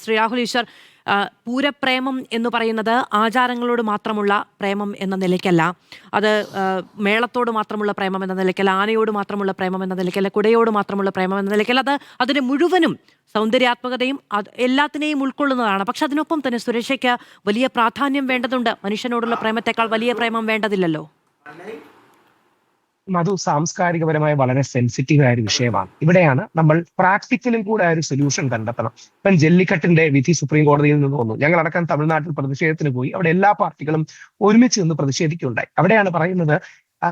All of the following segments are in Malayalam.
ശ്രീ രാഹുൽ ഈശ്വർ, പൂരപ്രേമം എന്ന് പറയുന്നത് ആചാരങ്ങളോട് മാത്രമുള്ള പ്രേമം എന്ന നിലയ്ക്കല്ല, അത് മേളത്തോട് മാത്രമുള്ള പ്രേമം എന്ന നിലയ്ക്കല്ല, ആനയോട് മാത്രമുള്ള പ്രേമം എന്ന നിലയ്ക്കല്ല, കുടയോട് മാത്രമുള്ള പ്രേമം എന്ന നിലയ്ക്കല്ല, അത് അതിന് മുഴുവനും സൗന്ദര്യാത്മകതയും എല്ലാത്തിനെയും ഉൾക്കൊള്ളുന്നതാണ്. പക്ഷെ അതിനൊപ്പം തന്നെ സുരക്ഷയ്ക്ക് വലിയ പ്രാധാന്യം വേണ്ടതുണ്ട്. മനുഷ്യനോടുള്ള പ്രേമത്തെക്കാൾ വലിയ പ്രേമം വേണ്ടതില്ലല്ലോ. അത് സാംസ്കാരികപരമായി വളരെ സെൻസിറ്റീവ് ആയ ഒരു വിഷയമാണ്. ഇവിടെയാണ് നമ്മൾ പ്രാക്ടിക്കലും കൂടെ ആ ഒരു സൊല്യൂഷൻ കണ്ടെത്തണം. ഇപ്പം ജല്ലിക്കെട്ടിന്റെ വിധി സുപ്രീം കോടതിയിൽ നിന്ന് വന്നു. ഞങ്ങളടക്കം തമിഴ്നാട്ടിൽ പ്രതിഷേധത്തിന് പോയി. അവിടെ എല്ലാ പാർട്ടികളും ഒരുമിച്ച് നിന്ന് പ്രതിഷേധിക്കുകയുണ്ടായി. അവിടെയാണ് പറയുന്നത്,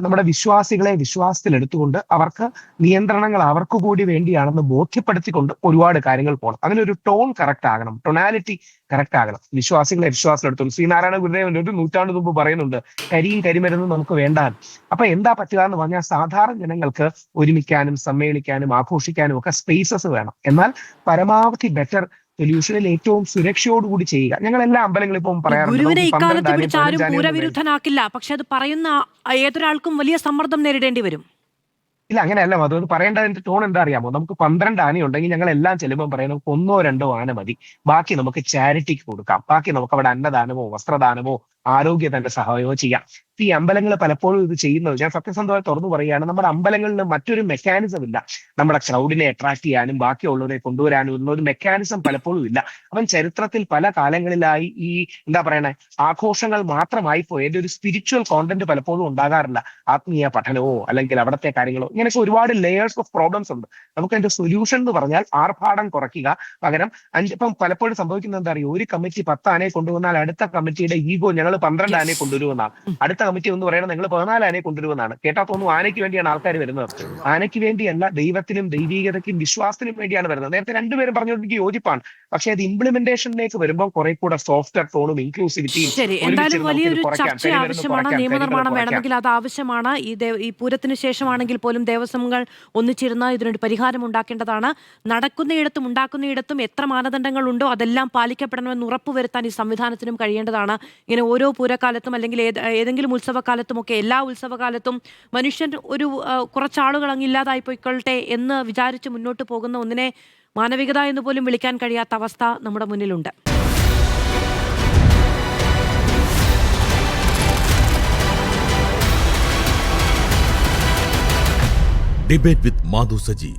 നമ്മുടെ വിശ്വാസികളെ വിശ്വാസത്തിലെടുത്തുകൊണ്ട് അവർക്ക് നിയന്ത്രണങ്ങൾ അവർക്ക് കൂടി വേണ്ടിയാണെന്ന് ബോധ്യപ്പെടുത്തിക്കൊണ്ട് ഒരുപാട് കാര്യങ്ങൾ പോകണം. അതിനൊരു ടോൺ കറക്റ്റ് ആകണം, ടൊണാലിറ്റി കറക്റ്റ് ആകണം. വിശ്വാസികളെ വിശ്വാസത്തിലെടുത്തു. ശ്രീനാരായണ ഗുരുദേവൻ ഒരു നൂറ്റാണ്ട് മുമ്പ് പറയുന്നുണ്ട്, കരിയും കരിമരുന്നും നമുക്ക് വേണ്ടാൻ. അപ്പൊ എന്താ പറ്റുക എന്ന് പറഞ്ഞാൽ സാധാരണ ജനങ്ങൾക്ക് ഒരുമിക്കാനും സമ്മേളിക്കാനും ആഘോഷിക്കാനും ഒക്കെ സ്പേസസ് വേണം. എന്നാൽ പരമാവധി ബെറ്റർ സൊല്യൂഷനിൽ ഏറ്റവും സുരക്ഷയോടുകൂടി ചെയ്യുക. ഞങ്ങൾ എല്ലാ അമ്പലങ്ങളും ഇപ്പം ഗുരുവിനെ ഇക്കാലത്ത് പിടിച്ച് ആരും പൂരവിരുദ്ധനാക്കില്ല. പക്ഷെ അത് പറയുന്ന ഏതൊരാൾക്കും വലിയ സമ്മർദ്ദം നേരിടേണ്ടി വരും. ഇല്ല, അങ്ങനെയല്ല. അത് പറയേണ്ടതിന്റെ ടോൺ എന്താ അറിയാമോ? നമുക്ക് 12 ആനയുണ്ടെങ്കിൽ ഞങ്ങൾ എല്ലാം ചെല്ലുമ്പോൾ പറയുന്നത് 1 or 2 ആന മതി, ബാക്കി നമുക്ക് ചാരിറ്റിക്ക് കൊടുക്കാം, ബാക്കി നമുക്ക് അവിടെ അന്നദാനമോ വസ്ത്രദാനമോ ആരോഗ്യത്തിന്റെ സഹായമോ ചെയ്യാം. ഈ അമ്പലങ്ങൾ പലപ്പോഴും ഇത് ചെയ്യുന്നത്, ഞാൻ സത്യസന്ധമായി തുറന്നു പറയുകയാണ്, നമ്മുടെ അമ്പലങ്ങളിൽ മറ്റൊരു മെക്കാനിസം ഇല്ല. നമ്മുടെ ക്രൗഡിനെ അട്രാക്ട് ചെയ്യാനും ബാക്കിയുള്ളവരെ കൊണ്ടുവരാനും ഒന്നും ഒരു മെക്കാനിസം പലപ്പോഴും ഇല്ല. അവൻ ചരിത്രത്തിൽ പല കാലങ്ങളിലായി ഈ എന്താ പറയണേ ആഘോഷങ്ങൾ മാത്രമായി പോയി ഒരു സ്പിരിച്വൽ കോണ്ടന്റ് പലപ്പോഴും ഉണ്ടാകാറില്ല. ആത്മീയ പഠനമോ അല്ലെങ്കിൽ അവിടുത്തെ കാര്യങ്ങളോ, ഇങ്ങനെയൊക്കെ ഒരുപാട് ലെയേഴ്സ് ഓഫ് പ്രോബ്ലംസ് ഉണ്ട്. നമുക്ക് അതിന്റെ സൊല്യൂഷൻ എന്ന് പറഞ്ഞാൽ ആർഭാടം കുറയ്ക്കുക, പകരം ഇപ്പം പലപ്പോഴും സംഭവിക്കുന്നത് എന്താ അറിയോ, ഒരു കമ്മിറ്റി 10 ആനയെ കൊണ്ടുവന്നാൽ അടുത്ത കമ്മിറ്റിയുടെ ഈഗോ ഞങ്ങൾ 12 ആനയെ കൊണ്ടുവരുമെന്നാണ്, അടുത്ത കമ്മിറ്റി ഒന്ന് പറയണം നിങ്ങൾ 14 ആനയെ കൊണ്ടുവരുമെന്നാണ്. കേട്ടാ തോന്നുന്നു ആനയ്ക്ക് വേണ്ടിയാണ് ആൾക്കാർ വരുന്നത്. ആനയ്ക്ക് വേണ്ടിയല്ല, ദൈവത്തിനും ദൈവീകതയ്ക്കും വിശ്വാസത്തിനും വേണ്ടിയാണ് വരുന്നത്. നേരത്തെ രണ്ടുപേരും പറഞ്ഞുകൊണ്ട് എനിക്ക് യോജിപ്പാണ്. പക്ഷെ അത് ഇംപ്ലിമെന്റേഷനിലേക്ക് വരുമ്പോൾ കുറെ കൂടെ സോഫ്റ്റ്വെയർ ടോണും ഇൻക്ലൂസിവിറ്റിയും. ശരി, എന്തായാലും വലിയൊരു ചർച്ച ആവശ്യമാണ്. നിയമനിർമ്മാണം വേണമെങ്കിൽ അത് ആവശ്യമാണ്. ഈ പൂരത്തിന് ശേഷമാണെങ്കിൽ പോലും ദേവസ്വങ്ങൾ ഒന്നിച്ചിരുന്ന് ഇതിനൊരു പരിഹാരം ഉണ്ടാക്കേണ്ടതാണ്. നടക്കുന്നയിടത്തും ഉണ്ടാക്കുന്നയിടത്തും എത്ര മാനദണ്ഡങ്ങൾ ഉണ്ടോ അതെല്ലാം പാലിക്കപ്പെടണമെന്ന് ഉറപ്പുവരുത്താൻ ഈ സംവിധാനത്തിനും കഴിയേണ്ടതാണ്. ഇങ്ങനെ ഓരോ പൂരക്കാലത്തും അല്ലെങ്കിൽ ഏതെങ്കിലും ഉത്സവകാലത്തുമൊക്കെ എല്ലാ ഉത്സവകാലത്തും മനുഷ്യൻ ഒരു കുറച്ചാളുകൾ അങ്ങ് ഇല്ലാതായി പോയിക്കൊള്ളട്ടെ എന്ന് വിചാരിച്ച് മുന്നോട്ട് പോകുന്ന ഒന്നിനെ മാനവികത എന്ന് പോലും വിളിക്കാൻ കഴിയാത്ത അവസ്ഥ നമ്മുടെ മുന്നിലുണ്ട്. ഡിബേറ്റ് വിത്ത് മാധു സജി.